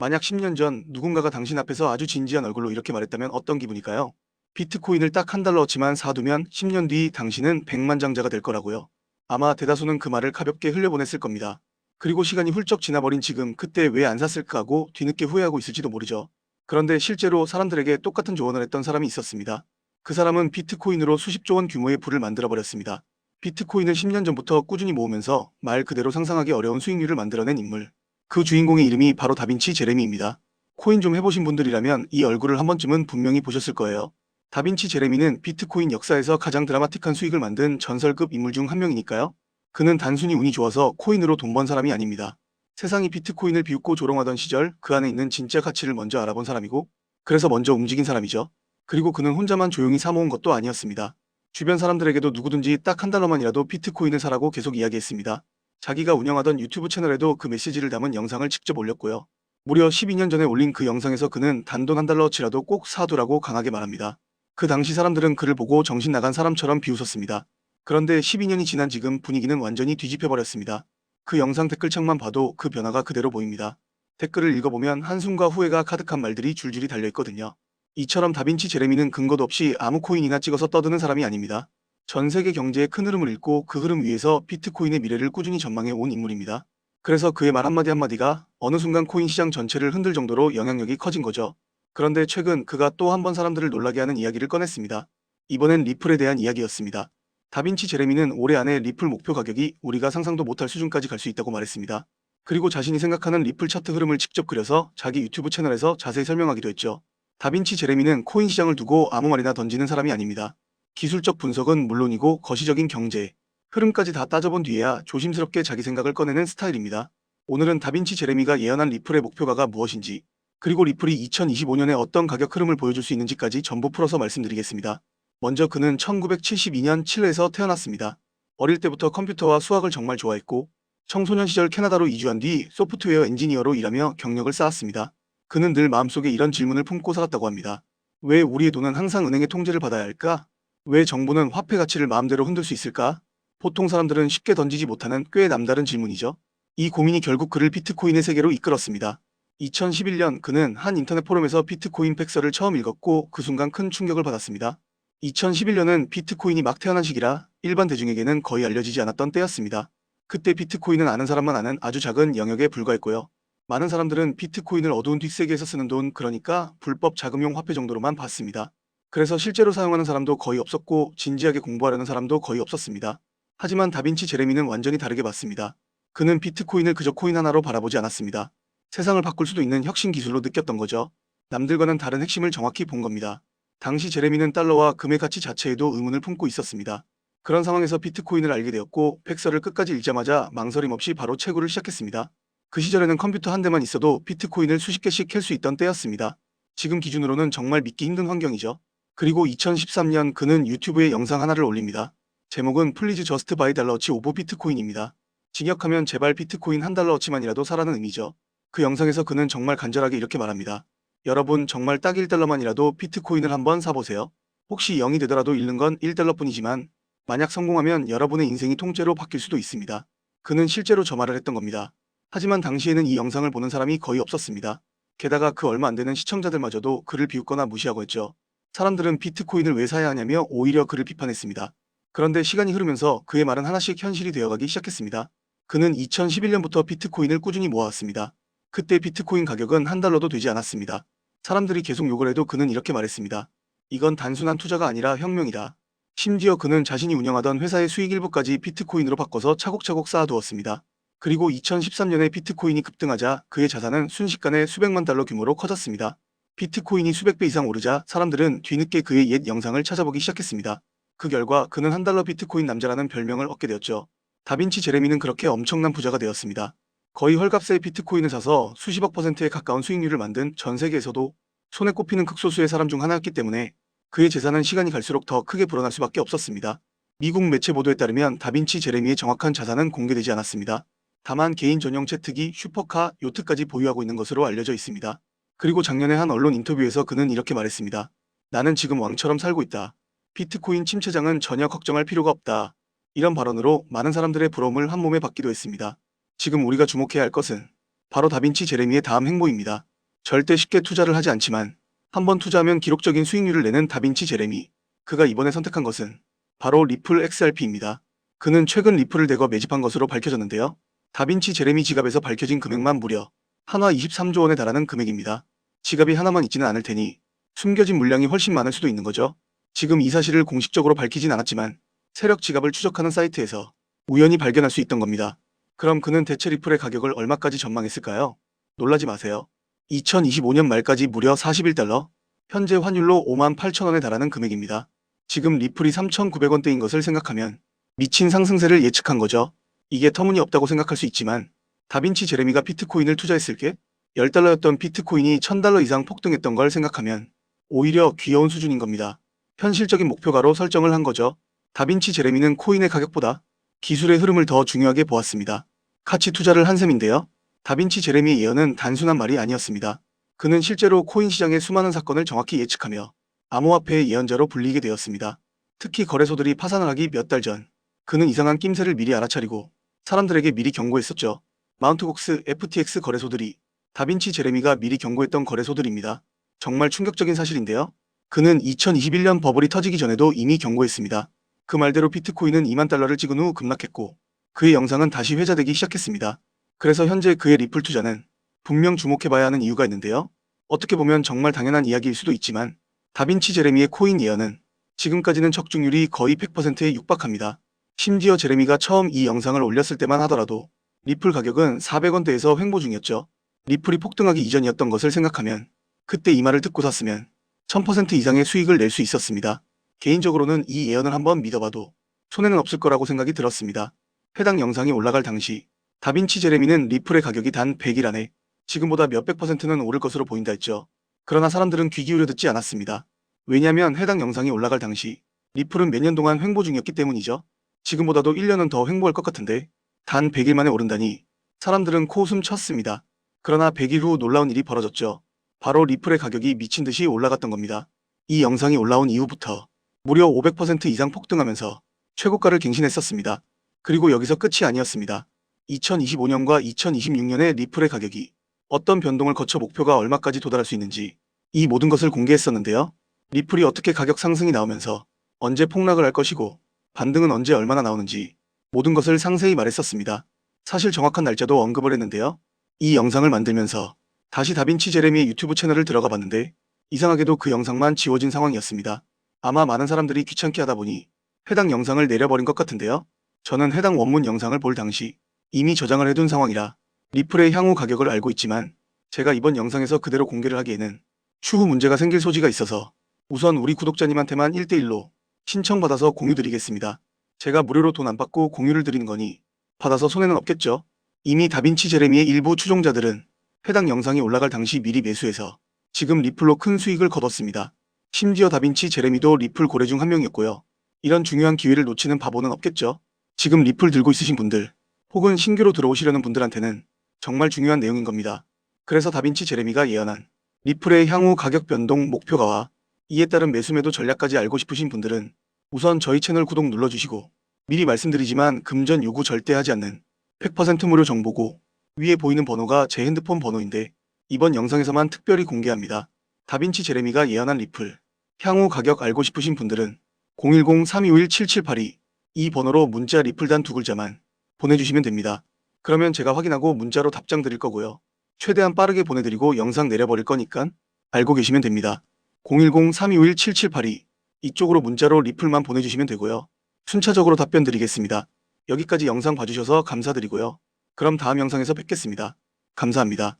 만약 10년 전 누군가가 당신 앞에서 아주 진지한 얼굴로 이렇게 말했다면 어떤 기분일까요? 비트코인을 딱 한 달러어치만 사두면 10년 뒤 당신은 백만장자가 될 거라고요. 아마 대다수는 그 말을 가볍게 흘려보냈을 겁니다. 그리고 시간이 훌쩍 지나버린 지금 그때 왜 안 샀을까 하고 뒤늦게 후회하고 있을지도 모르죠. 그런데 실제로 사람들에게 똑같은 조언을 했던 사람이 있었습니다. 그 사람은 비트코인으로 수십조 원 규모의 부를 만들어 버렸습니다. 비트코인을 10년 전부터 꾸준히 모으면서 말 그대로 상상하기 어려운 수익률을 만들어낸 인물. 그 주인공의 이름이 바로 다빈치 제레미입니다. 코인 좀 해보신 분들이라면 이 얼굴을 한 번쯤은 분명히 보셨을 거예요. 다빈치 제레미는 비트코인 역사에서 가장 드라마틱한 수익을 만든 전설급 인물 중 한 명이니까요. 그는 단순히 운이 좋아서 코인으로 돈 번 사람이 아닙니다. 세상이 비트코인을 비웃고 조롱하던 시절 그 안에 있는 진짜 가치를 먼저 알아본 사람이고, 그래서 먼저 움직인 사람이죠. 그리고 그는 혼자만 조용히 사모은 것도 아니었습니다. 주변 사람들에게도 누구든지 딱 한 달러만이라도 비트코인을 사라고 계속 이야기했습니다. 자기가 운영하던 유튜브 채널에도 그 메시지를 담은 영상을 직접 올렸고요. 무려 12년 전에 올린 그 영상에서 그는 단돈 한 달러어치라도 꼭 사두라고 강하게 말합니다. 그 당시 사람들은 그를 보고 정신 나간 사람처럼 비웃었습니다. 그런데 12년이 지난 지금 분위기는 완전히 뒤집혀버렸습니다. 그 영상 댓글창만 봐도 그 변화가 그대로 보입니다. 댓글을 읽어보면 한숨과 후회가 가득한 말들이 줄줄이 달려있거든요. 이처럼 다빈치 제레미는 근거도 없이 아무 코인이나 찍어서 떠드는 사람이 아닙니다. 전 세계 경제의 큰 흐름을 읽고 그 흐름 위에서 비트코인의 미래를 꾸준히 전망해 온 인물입니다. 그래서 그의 말 한마디 한마디가 어느 순간 코인 시장 전체를 흔들 정도로 영향력이 커진 거죠. 그런데 최근 그가 또 한 번 사람들을 놀라게 하는 이야기를 꺼냈습니다. 이번엔 리플에 대한 이야기였습니다. 다빈치 제레미는 올해 안에 리플 목표 가격이 우리가 상상도 못할 수준까지 갈 수 있다고 말했습니다. 그리고 자신이 생각하는 리플 차트 흐름을 직접 그려서 자기 유튜브 채널에서 자세히 설명하기도 했죠. 다빈치 제레미는 코인 시장을 두고 아무 말이나 던지는 사람이 아닙니다. 기술적 분석은 물론이고 거시적인 경제, 흐름까지 다 따져본 뒤에야 조심스럽게 자기 생각을 꺼내는 스타일입니다. 오늘은 다빈치 제레미가 예언한 리플의 목표가가 무엇인지, 그리고 리플이 2025년에 어떤 가격 흐름을 보여줄 수 있는지까지 전부 풀어서 말씀드리겠습니다. 먼저 그는 1972년 칠레에서 태어났습니다. 어릴 때부터 컴퓨터와 수학을 정말 좋아했고, 청소년 시절 캐나다로 이주한 뒤 소프트웨어 엔지니어로 일하며 경력을 쌓았습니다. 그는 늘 마음속에 이런 질문을 품고 살았다고 합니다. 왜 우리의 돈은 항상 은행의 통제를 받아야 할까? 왜 정부는 화폐 가치를 마음대로 흔들 수 있을까? 보통 사람들은 쉽게 던지지 못하는 꽤 남다른 질문이죠. 이 고민이 결국 그를 비트코인의 세계로 이끌었습니다. 2011년 그는 한 인터넷 포럼에서 비트코인 팩서를 처음 읽었고 그 순간 큰 충격을 받았습니다. 2011년은 비트코인이 막 태어난 시기라 일반 대중에게는 거의 알려지지 않았던 때였습니다. 그때 비트코인은 아는 사람만 아는 아주 작은 영역에 불과했고요. 많은 사람들은 비트코인을 어두운 뒷세계에서 쓰는 돈, 그러니까 불법 자금용 화폐 정도로만 봤습니다. 그래서 실제로 사용하는 사람도 거의 없었고 진지하게 공부하려는 사람도 거의 없었습니다. 하지만 다빈치 제레미는 완전히 다르게 봤습니다. 그는 비트코인을 그저 코인 하나로 바라보지 않았습니다. 세상을 바꿀 수도 있는 혁신 기술로 느꼈던 거죠. 남들과는 다른 핵심을 정확히 본 겁니다. 당시 제레미는 달러와 금의 가치 자체에도 의문을 품고 있었습니다. 그런 상황에서 비트코인을 알게 되었고 팩서를 끝까지 읽자마자 망설임 없이 바로 채굴을 시작했습니다. 그 시절에는 컴퓨터 한 대만 있어도 비트코인을 수십 개씩 캘 수 있던 때였습니다. 지금 기준으로는 정말 믿기 힘든 환경이죠. 그리고 2013년 그는 유튜브에 영상 하나를 올립니다. 제목은 Please Just Buy Dollar치 오브 비트코인입니다. 직역하면 제발 비트코인 한 달러어치만이라도 사라는 의미죠. 그 영상에서 그는 정말 간절하게 이렇게 말합니다. 여러분 정말 딱 1달러만이라도 비트코인을 한번 사보세요. 혹시 0이 되더라도 잃는 건 1달러뿐이지만 만약 성공하면 여러분의 인생이 통째로 바뀔 수도 있습니다. 그는 실제로 저 말을 했던 겁니다. 하지만 당시에는 이 영상을 보는 사람이 거의 없었습니다. 게다가 그 얼마 안 되는 시청자들마저도 그를 비웃거나 무시하고 했죠. 사람들은 비트코인을 왜 사야 하냐며 오히려 그를 비판했습니다. 그런데 시간이 흐르면서 그의 말은 하나씩 현실이 되어가기 시작했습니다. 그는 2011년부터 비트코인을 꾸준히 모아왔습니다. 그때 비트코인 가격은 한 달러도 되지 않았습니다. 사람들이 계속 욕을 해도 그는 이렇게 말했습니다. 이건 단순한 투자가 아니라 혁명이다. 심지어 그는 자신이 운영하던 회사의 수익 일부까지 비트코인으로 바꿔서 차곡차곡 쌓아두었습니다. 그리고 2013년에 비트코인이 급등하자 그의 자산은 순식간에 수백만 달러 규모로 커졌습니다. 비트코인이 수백 배 이상 오르자 사람들은 뒤늦게 그의 옛 영상을 찾아보기 시작했습니다. 그 결과 그는 한 달러 비트코인 남자라는 별명을 얻게 되었죠. 다빈치 제레미는 그렇게 엄청난 부자가 되었습니다. 거의 헐값에 비트코인을 사서 수십억 %에 가까운 수익률을 만든 전 세계에서도 손에 꼽히는 극소수의 사람 중 하나였기 때문에 그의 재산은 시간이 갈수록 더 크게 불어날 수밖에 없었습니다. 미국 매체 보도에 따르면 다빈치 제레미의 정확한 자산은 공개되지 않았습니다. 다만 개인 전용 제트기, 슈퍼카, 요트까지 보유하고 있는 것으로 알려져 있습니다. 그리고 작년에 한 언론 인터뷰에서 그는 이렇게 말했습니다. 나는 지금 왕처럼 살고 있다. 비트코인 침체장은 전혀 걱정할 필요가 없다. 이런 발언으로 많은 사람들의 부러움을 한몸에 받기도 했습니다. 지금 우리가 주목해야 할 것은 바로 다빈치 제레미의 다음 행보입니다. 절대 쉽게 투자를 하지 않지만 한번 투자하면 기록적인 수익률을 내는 다빈치 제레미. 그가 이번에 선택한 것은 바로 리플 XRP입니다. 그는 최근 리플을 대거 매집한 것으로 밝혀졌는데요. 다빈치 제레미 지갑에서 밝혀진 금액만 무려 한화 23조 원에 달하는 금액입니다. 지갑이 하나만 있지는 않을 테니 숨겨진 물량이 훨씬 많을 수도 있는 거죠. 지금 이 사실을 공식적으로 밝히진 않았지만 세력 지갑을 추적하는 사이트에서 우연히 발견할 수 있던 겁니다. 그럼 그는 대체 리플의 가격을 얼마까지 전망했을까요? 놀라지 마세요. 2025년 말까지 무려 41달러, 현재 환율로 58,000원에 달하는 금액입니다. 지금 리플이 3,900원대인 것을 생각하면 미친 상승세를 예측한 거죠. 이게 터무니없다고 생각할 수 있지만 다빈치 제레미가 비트코인을 투자했을 게 10달러였던 비트코인이 1000달러 이상 폭등했던 걸 생각하면 오히려 귀여운 수준인 겁니다. 현실적인 목표가로 설정을 한 거죠. 다빈치 제레미는 코인의 가격보다 기술의 흐름을 더 중요하게 보았습니다. 가치 투자를 한 셈인데요. 다빈치 제레미의 예언은 단순한 말이 아니었습니다. 그는 실제로 코인 시장의 수많은 사건을 정확히 예측하며 암호화폐의 예언자로 불리게 되었습니다. 특히 거래소들이 파산을 하기 몇 달 전, 그는 이상한 낌새를 미리 알아차리고 사람들에게 미리 경고했었죠. 마운트곡스, FTX 거래소들이 다빈치 제레미가 미리 경고했던 거래소들입니다. 정말 충격적인 사실인데요. 그는 2021년 버블이 터지기 전에도 이미 경고했습니다. 그 말대로 비트코인은 2만 달러를 찍은 후 급락했고 그의 영상은 다시 회자되기 시작했습니다. 그래서 현재 그의 리플 투자는 분명 주목해봐야 하는 이유가 있는데요. 어떻게 보면 정말 당연한 이야기일 수도 있지만 다빈치 제레미의 코인 예언은 지금까지는 적중률이 거의 100%에 육박합니다. 심지어 제레미가 처음 이 영상을 올렸을 때만 하더라도 리플 가격은 400원대에서 횡보 중이었죠. 리플이 폭등하기 이전이었던 것을 생각하면 그때 이 말을 듣고 샀으면 1000% 이상의 수익을 낼 수 있었습니다. 개인적으로는 이 예언을 한번 믿어봐도 손해는 없을 거라고 생각이 들었습니다. 해당 영상이 올라갈 당시 다빈치 제레미는 리플의 가격이 단 100일 안에 지금보다 몇백 %는 오를 것으로 보인다 했죠. 그러나 사람들은 귀 기울여 듣지 않았습니다. 왜냐하면 해당 영상이 올라갈 당시 리플은 몇 년 동안 횡보 중이었기 때문이죠. 지금보다도 1년은 더 횡보할 것 같은데 단 100일 만에 오른다니 사람들은 코웃음 쳤습니다. 그러나 100일 후 놀라운 일이 벌어졌죠. 바로 리플의 가격이 미친 듯이 올라갔던 겁니다. 이 영상이 올라온 이후부터 무려 500% 이상 폭등하면서 최고가를 갱신했었습니다. 그리고 여기서 끝이 아니었습니다. 2025년과 2026년의 리플의 가격이 어떤 변동을 거쳐 목표가 얼마까지 도달할 수 있는지 이 모든 것을 공개했었는데요. 리플이 어떻게 가격 상승이 나오면서 언제 폭락을 할 것이고 반등은 언제 얼마나 나오는지 모든 것을 상세히 말했었습니다. 사실 정확한 날짜도 언급을 했는데요. 이 영상을 만들면서 다시 다빈치 제레미의 유튜브 채널을 들어가 봤는데 이상하게도 그 영상만 지워진 상황이었습니다. 아마 많은 사람들이 귀찮게 하다 보니 해당 영상을 내려버린 것 같은데요. 저는 해당 원문 영상을 볼 당시 이미 저장을 해둔 상황이라 리플의 향후 가격을 알고 있지만 제가 이번 영상에서 그대로 공개를 하기에는 추후 문제가 생길 소지가 있어서 우선 우리 구독자님한테만 1대1로 신청받아서 공유드리겠습니다. 제가 무료로 돈 안 받고 공유를 드리는 거니 받아서 손해는 없겠죠. 이미 다빈치 제레미의 일부 추종자들은 해당 영상이 올라갈 당시 미리 매수해서 지금 리플로 큰 수익을 거뒀습니다. 심지어 다빈치 제레미도 리플 고래 중 한 명이었고요. 이런 중요한 기회를 놓치는 바보는 없겠죠. 지금 리플 들고 있으신 분들 혹은 신규로 들어오시려는 분들한테는 정말 중요한 내용인 겁니다. 그래서 다빈치 제레미가 예언한 리플의 향후 가격 변동 목표가와 이에 따른 매수매도 전략까지 알고 싶으신 분들은 우선 저희 채널 구독 눌러주시고 미리 말씀드리지만 금전 요구 절대 하지 않는 100% 무료 정보고 위에 보이는 번호가 제 핸드폰 번호인데 이번 영상에서만 특별히 공개합니다. 다빈치 제레미가 예언한 리플 향후 가격 알고 싶으신 분들은 010-3251-7782 이 번호로 문자 리플단 두 글자만 보내주시면 됩니다. 그러면 제가 확인하고 문자로 답장 드릴 거고요. 최대한 빠르게 보내드리고 영상 내려버릴 거니까 알고 계시면 됩니다. 010-3251-7782 이쪽으로 문자로 리플만 보내주시면 되고요. 순차적으로 답변 드리겠습니다. 여기까지 영상 봐주셔서 감사드리고요. 그럼 다음 영상에서 뵙겠습니다. 감사합니다.